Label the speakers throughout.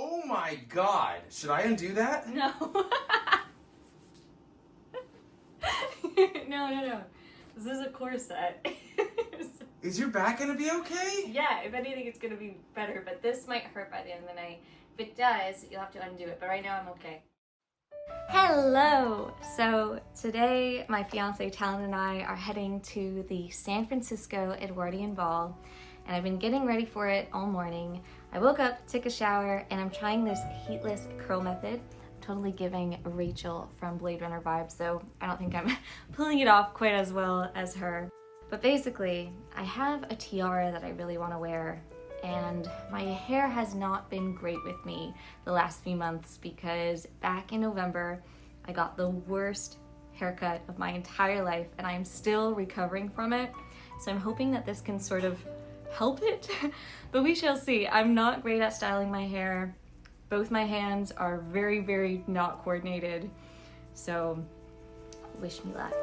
Speaker 1: Oh my god. Should I undo that?
Speaker 2: No. No. This is a corset.
Speaker 1: Is your back gonna be okay?
Speaker 2: Yeah, if anything, it's gonna be better, but this might hurt by the end of the night. If it does, you'll have to undo it, but right now I'm okay. Hello! So today, my fiance Talon and I are heading to the San Francisco Edwardian Ball, and I've been getting ready for it all morning. I woke up, took a shower, and I'm trying this heatless curl method. Totally giving Rachel from Blade Runner vibes, though I don't think I'm pulling it off quite as well as her. But basically, I have a tiara that I really want to wear, and my hair has not been great with me the last few months because back in November, I got the worst haircut of my entire life, and I'm still recovering from it. So I'm hoping that this can sort of help it, but we shall see. I'm not great at styling my hair. Both my hands are very, very not coordinated, so wish me luck.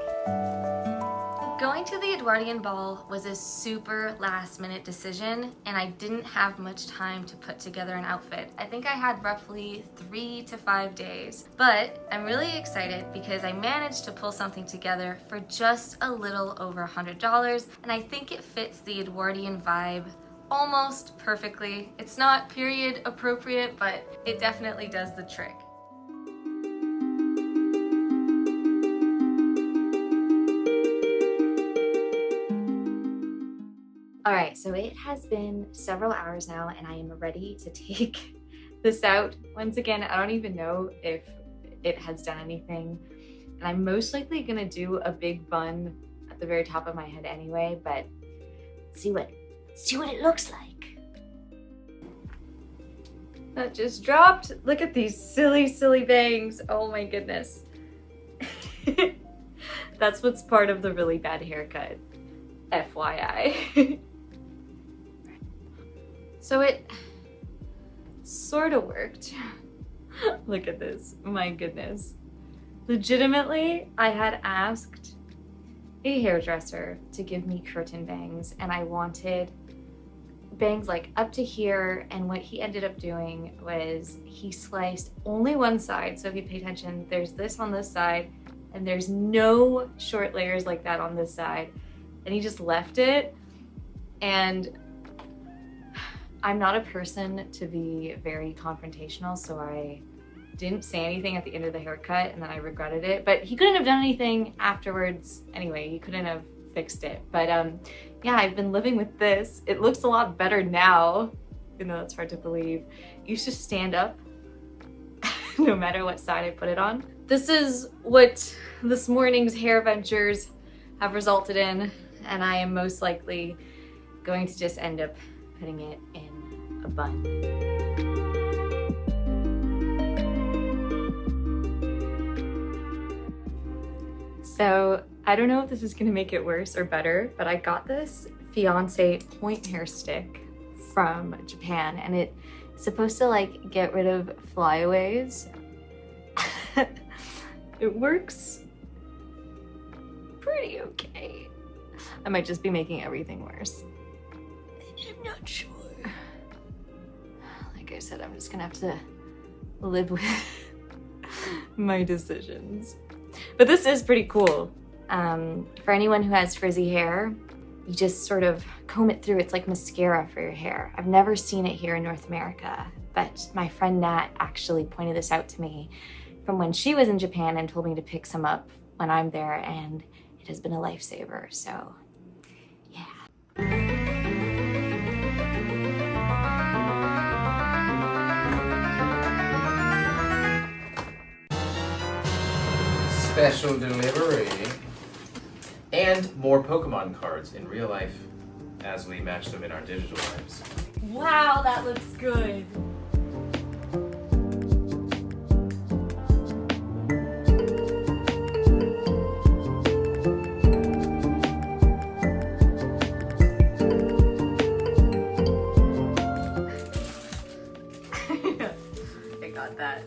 Speaker 2: Going to the Edwardian Ball was a super last minute decision, and I didn't have much time to put together an outfit. I think I had roughly 3 to 5 days, but I'm really excited because I managed to pull something together for just a little over $100, and I think it fits the Edwardian vibe almost perfectly. It's not period appropriate, but it definitely does the trick. All right, so it has been several hours now and I am ready to take this out. Once again, I don't even know if it has done anything. And I'm most likely gonna do a big bun at the very top of my head anyway, but let's see what it looks like. That just dropped. Look at these silly, silly bangs. Oh my goodness. That's what's part of the really bad haircut. FYI. So it sort of worked. Look at this, my goodness. Legitimately, I had asked a hairdresser to give me curtain bangs, and I wanted bangs like up to here, and what he ended up doing was he sliced only one side. So if you pay attention, there's this on this side, and there's no short layers like that on this side. And he just left it, and I'm not a person to be very confrontational, so I didn't say anything at the end of the haircut, and then I regretted it. But he couldn't have done anything afterwards anyway. He couldn't have fixed it. But yeah, I've been living with this. It looks a lot better now, even though that's hard to believe. It used to stand up no matter what side I put it on. This is what this morning's hair ventures have resulted in, and I am most likely going to just end up putting it in a bun. So I don't know if this is gonna make it worse or better, but I got this fiance point hair stick from Japan, and it's supposed to like get rid of flyaways. It works pretty okay. I might just be making everything worse. I'm not sure. Like I said, I'm just gonna have to live with my decisions. But this is pretty cool. For anyone who has frizzy hair, you just sort of comb it through. It's like mascara for your hair. I've never seen it here in North America, but my friend Nat actually pointed this out to me from when she was in Japan and told me to pick some up when I'm there, and it has been a lifesaver, so yeah.
Speaker 1: Special delivery. And more Pokemon cards in real life as we match them in our digital lives.
Speaker 2: Wow, that looks good. I got that.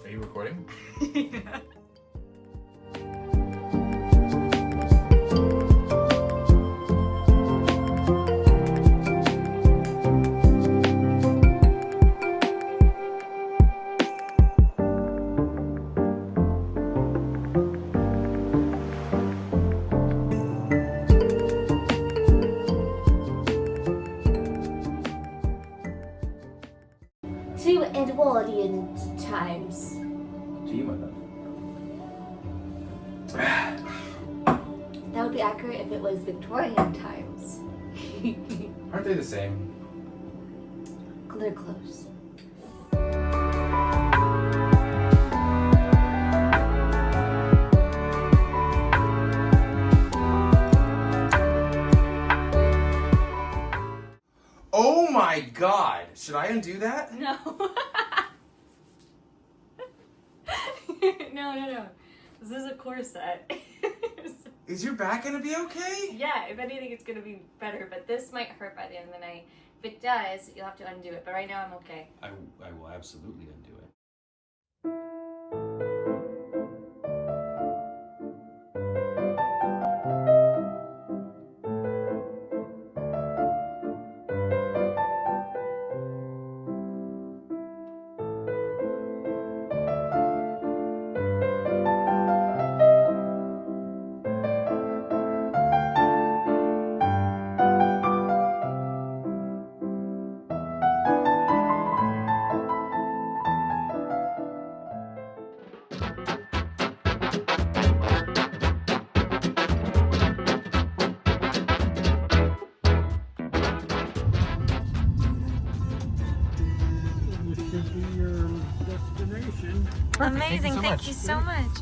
Speaker 1: Are you recording?
Speaker 2: Yeah.
Speaker 3: to Edwardian times.
Speaker 1: Gee, my love.
Speaker 3: That would be accurate if it was Victorian times.
Speaker 1: Aren't they the same?
Speaker 3: They're close.
Speaker 1: Oh my god! Should I undo that?
Speaker 2: No. No. This is a corset.
Speaker 1: Is your back gonna be okay?
Speaker 2: Yeah, if anything, it's gonna be better, but this might hurt by the end of the night. If it does, you'll have to undo it, but right now I'm okay.
Speaker 1: I will absolutely undo it.
Speaker 2: Amazing, thank you so much.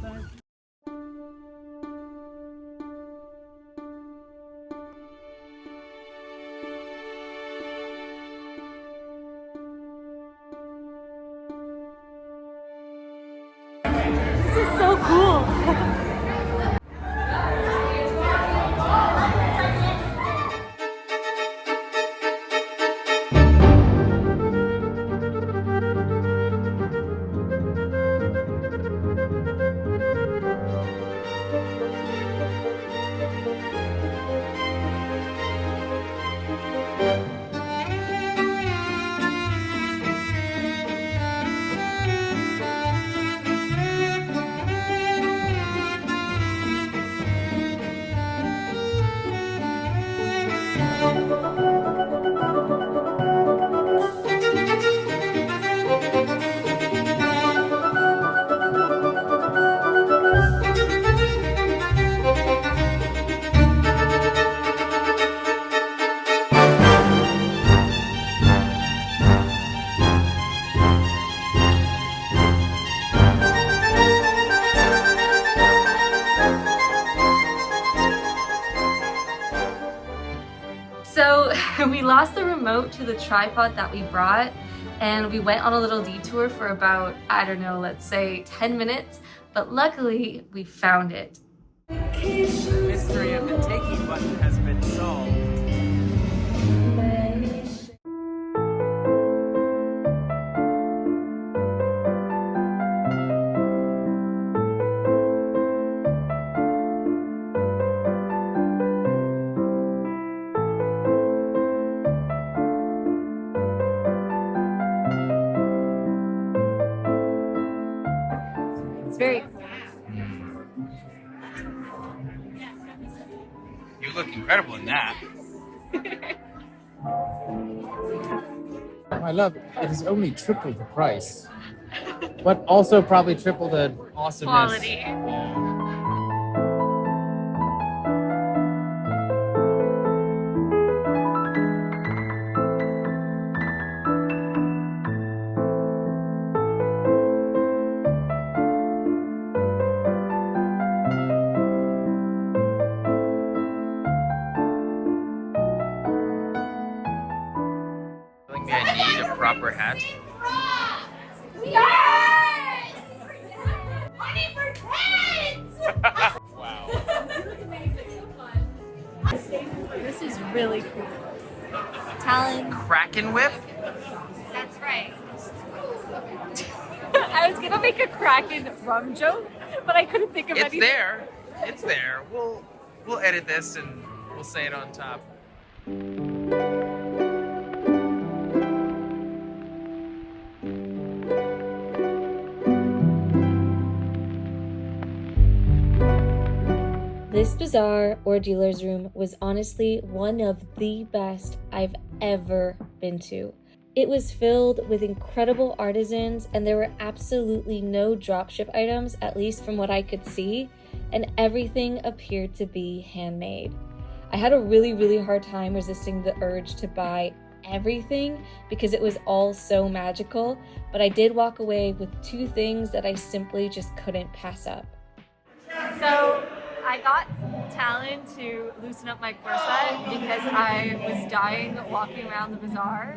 Speaker 2: This is so cool. So we lost the remote to the tripod that we brought, and we went on a little detour for about, I don't know, let's say 10 minutes, but luckily we found it.
Speaker 4: The mystery of the taking button has been solved.
Speaker 2: It's very
Speaker 4: You look incredible in that.
Speaker 5: My love, it is only triple the price, but also probably triple the awesomeness.
Speaker 2: quality.
Speaker 4: Telling me I need a proper hat.
Speaker 3: Yes! Money for kids!
Speaker 4: Wow.
Speaker 2: This is really cool. Talon.
Speaker 4: Kraken whip?
Speaker 2: That's right. I was gonna make a Kraken rum joke, but I couldn't think of
Speaker 4: It's
Speaker 2: anything.
Speaker 4: there. It's there. We'll edit this and we'll say it on top.
Speaker 2: This bazaar or dealer's room was honestly one of the best I've ever been to. It was filled with incredible artisans, and there were absolutely no dropship items, at least from what I could see, and everything appeared to be handmade. I had a really hard time resisting the urge to buy everything because it was all so magical, but I did walk away with 2 things that I simply just couldn't pass up. So I got Talon to loosen up my corset because I was dying walking around the bazaar,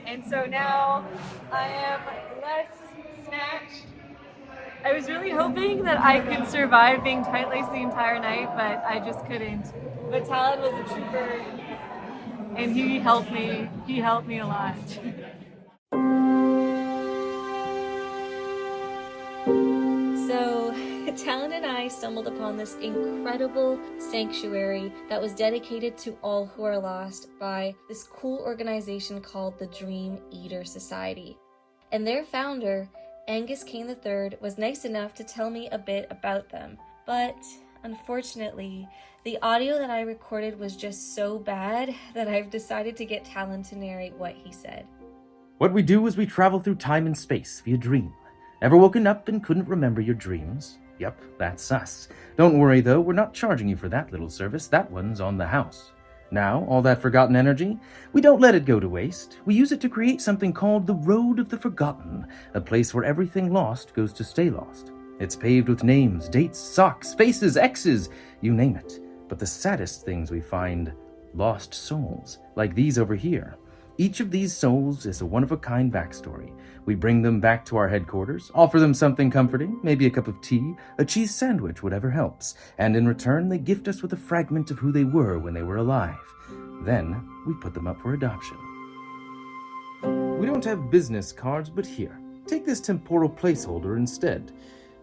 Speaker 2: and so now I am less snatched. I was really hoping that I could survive being tight-laced the entire night, but I just couldn't. But Talon was a trooper, and he helped me. He helped me a lot. So, Talon and I stumbled upon this incredible sanctuary that was dedicated to all who are lost by this cool organization called the Dream Eater Society. And their founder, Angus Kane III, was nice enough to tell me a bit about them. But unfortunately, the audio that I recorded was just so bad that I've decided to get Talon to narrate what he said.
Speaker 6: What we do is we travel through time and space via dream. Ever woken up and couldn't remember your dreams? Yep, that's us. Don't worry though, we're not charging you for that little service. That one's on the house. Now, all that forgotten energy, we don't let it go to waste. We use it to create something called the Road of the Forgotten, a place where everything lost goes to stay lost. It's paved with names, dates, socks, faces, X's, you name it. But the saddest things we find, lost souls, like these over here. Each of these souls is a one-of-a-kind backstory. We bring them back to our headquarters, offer them something comforting, maybe a cup of tea, a cheese sandwich, whatever helps, and in return they gift us with a fragment of who they were when they were alive. Then we put them up for adoption. We don't have business cards, but here, take this temporal placeholder instead.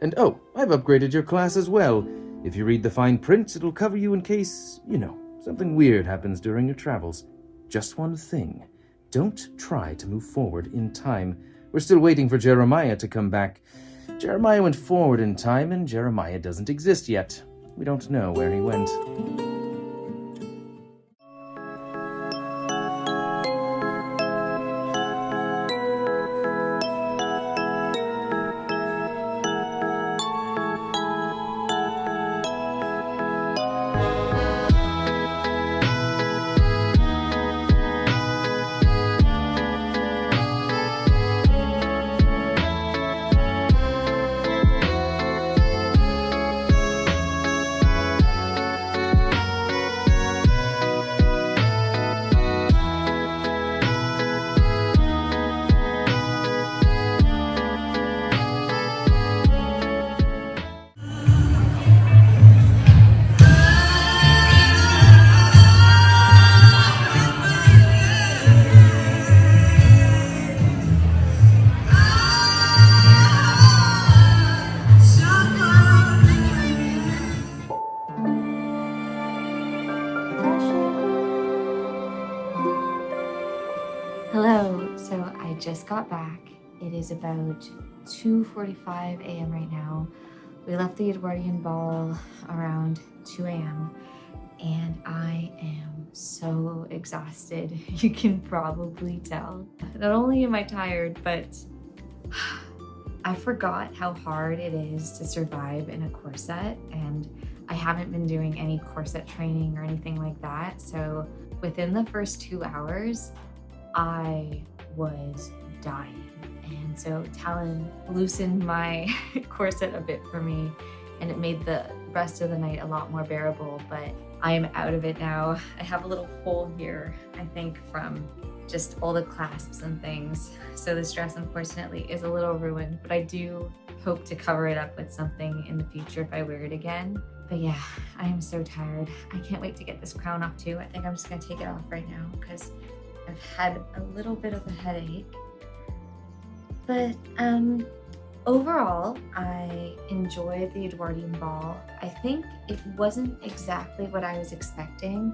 Speaker 6: And oh, I've upgraded your class as well. If you read the fine print, it'll cover you in case, something weird happens during your travels. Just one thing. Don't try to move forward in time. We're still waiting for Jeremiah to come back. Jeremiah went forward in time, and Jeremiah doesn't exist yet. We don't know where he went.
Speaker 2: Hello, so I just got back. It is about 2:45 a.m. right now. We left the Edwardian Ball around 2 a.m. and I am so exhausted. You can probably tell. Not only am I tired, but I forgot how hard it is to survive in a corset, and I haven't been doing any corset training or anything like that. So within the first 2 hours, I was dying. And so Talon loosened my corset a bit for me, and it made the rest of the night a lot more bearable, but I am out of it now. I have a little hole here, I think, from just all the clasps and things. So this dress, unfortunately, is a little ruined, but I do hope to cover it up with something in the future if I wear it again. But yeah, I am so tired. I can't wait to get this crown off too. I think I'm just gonna take it off right now because I've had a little bit of a headache. But overall, I enjoyed the Edwardian Ball. I think it wasn't exactly what I was expecting.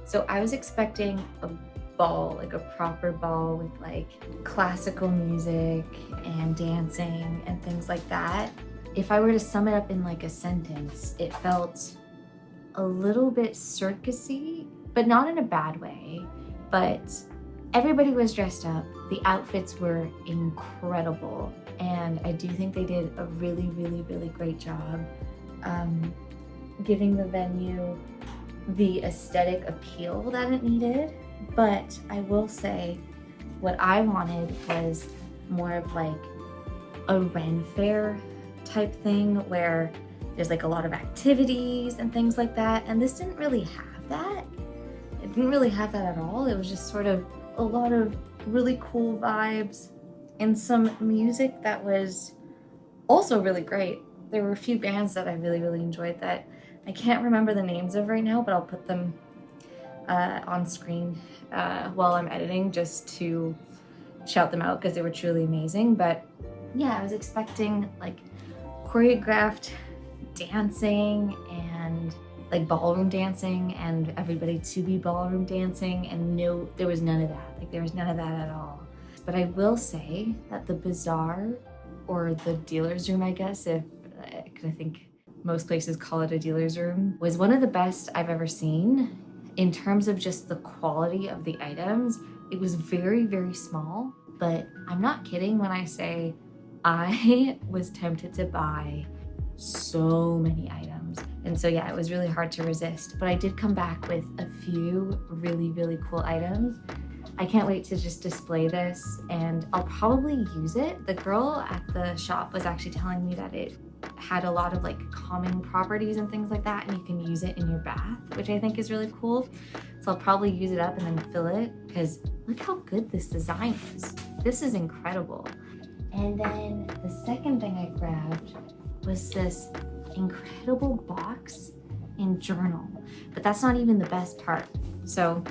Speaker 2: So I was expecting a ball, like a proper ball with like classical music and dancing and things like that. If I were to sum it up in like a sentence, it felt a little bit circusy, but not in a bad way. But Everybody was dressed up. The outfits were incredible. And I do think they did a really, really, really great job giving the venue the aesthetic appeal that it needed. But I will say what I wanted was more of like a Ren Fair type thing where there's like a lot of activities and things like that. And this didn't really have that. It didn't really have that at all. It was just sort of a lot of really cool vibes and some music that was also really great. There were a few bands that I really, really enjoyed that I can't remember the names of right now, but I'll put them on screen while I'm editing just to shout them out because they were truly amazing. But yeah, I was expecting like choreographed dancing and like ballroom dancing and everybody to be ballroom dancing, and no, there was none of that. Like there was none of that at all. But I will say that the bazaar, or the dealer's room, I guess, because I think most places call it a dealer's room, was one of the best I've ever seen in terms of just the quality of the items. It was very, very small, but I'm not kidding when I say I was tempted to buy so many items. And so yeah, it was really hard to resist, but I did come back with a few really, really cool items. I can't wait to just display this, and I'll probably use it. The girl at the shop was actually telling me that it had a lot of like calming properties and things like that, and you can use it in your bath, which I think is really cool. So I'll probably use it up and then fill it, because look how good this design is. This is incredible. And then the second thing I grabbed was this incredible box and journal, but that's not even the best part. So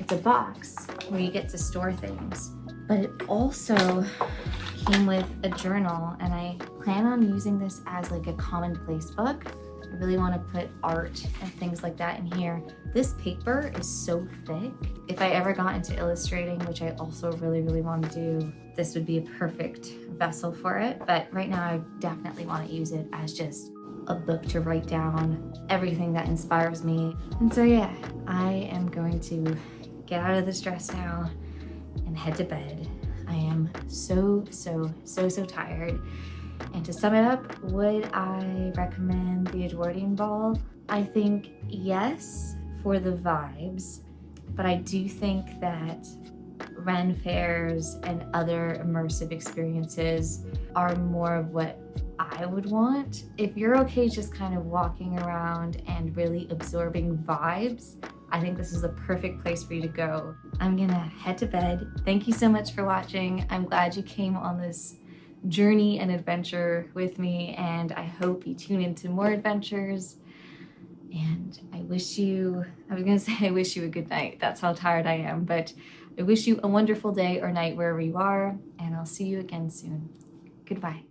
Speaker 2: it's a box where you get to store things, but it also came with a journal, and I plan on using this as like a commonplace book. I really want to put art and things like that in here. This paper is so thick. If I ever got into illustrating, which I also really, really want to do, this would be a perfect vessel for it. But right now I definitely want to use it as just a book to write down everything that inspires me. And so yeah, I am going to get out of this dress now and head to bed. I am so tired. And to sum it up, would I recommend the Edwardian Ball? I think yes, for the vibes, but I do think that Ren fairs and other immersive experiences are more of what I would want. If you're okay just kind of walking around and really absorbing vibes, I think this is the perfect place for you to go. I'm gonna head to bed. Thank you so much for watching. I'm glad you came on this journey and adventure with me, and I hope you tune into more adventures. And I wish you a good night. That's how tired I am, but I wish you a wonderful day or night wherever you are, and I'll see you again soon. Goodbye.